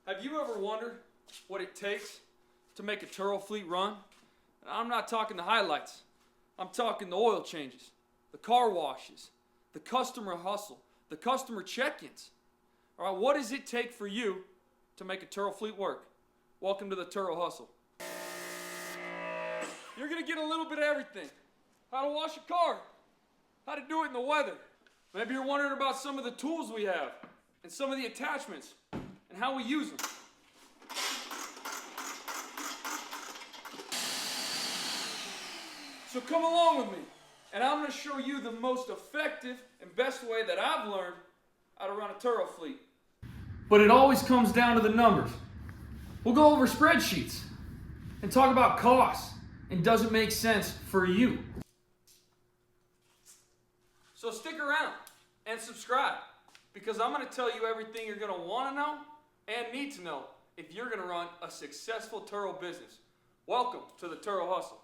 Have you ever wondered what it takes to make a Turo fleet run? And I'm not talking the highlights. I'm talking the oil changes, the car washes, the customer hustle, the customer check-ins. All right, what does it take for you to make a Turo fleet work? Welcome to the Turo Hustle. You're gonna get a little bit of everything. How to wash a car, how to do it in the weather. Maybe you're wondering about some of the tools we have and some of the attachments and how we use them. So come along with me, and I'm going to show you the most effective and best way that I've learned how to run a Turo fleet. But it always comes down to the numbers. We'll go over spreadsheets and talk about costs and does it make sense for you. So stick around and subscribe, because I'm going to tell you everything you're going to want to know and need to know if you're going to run a successful Turo business. Welcome to the Turo Hustle.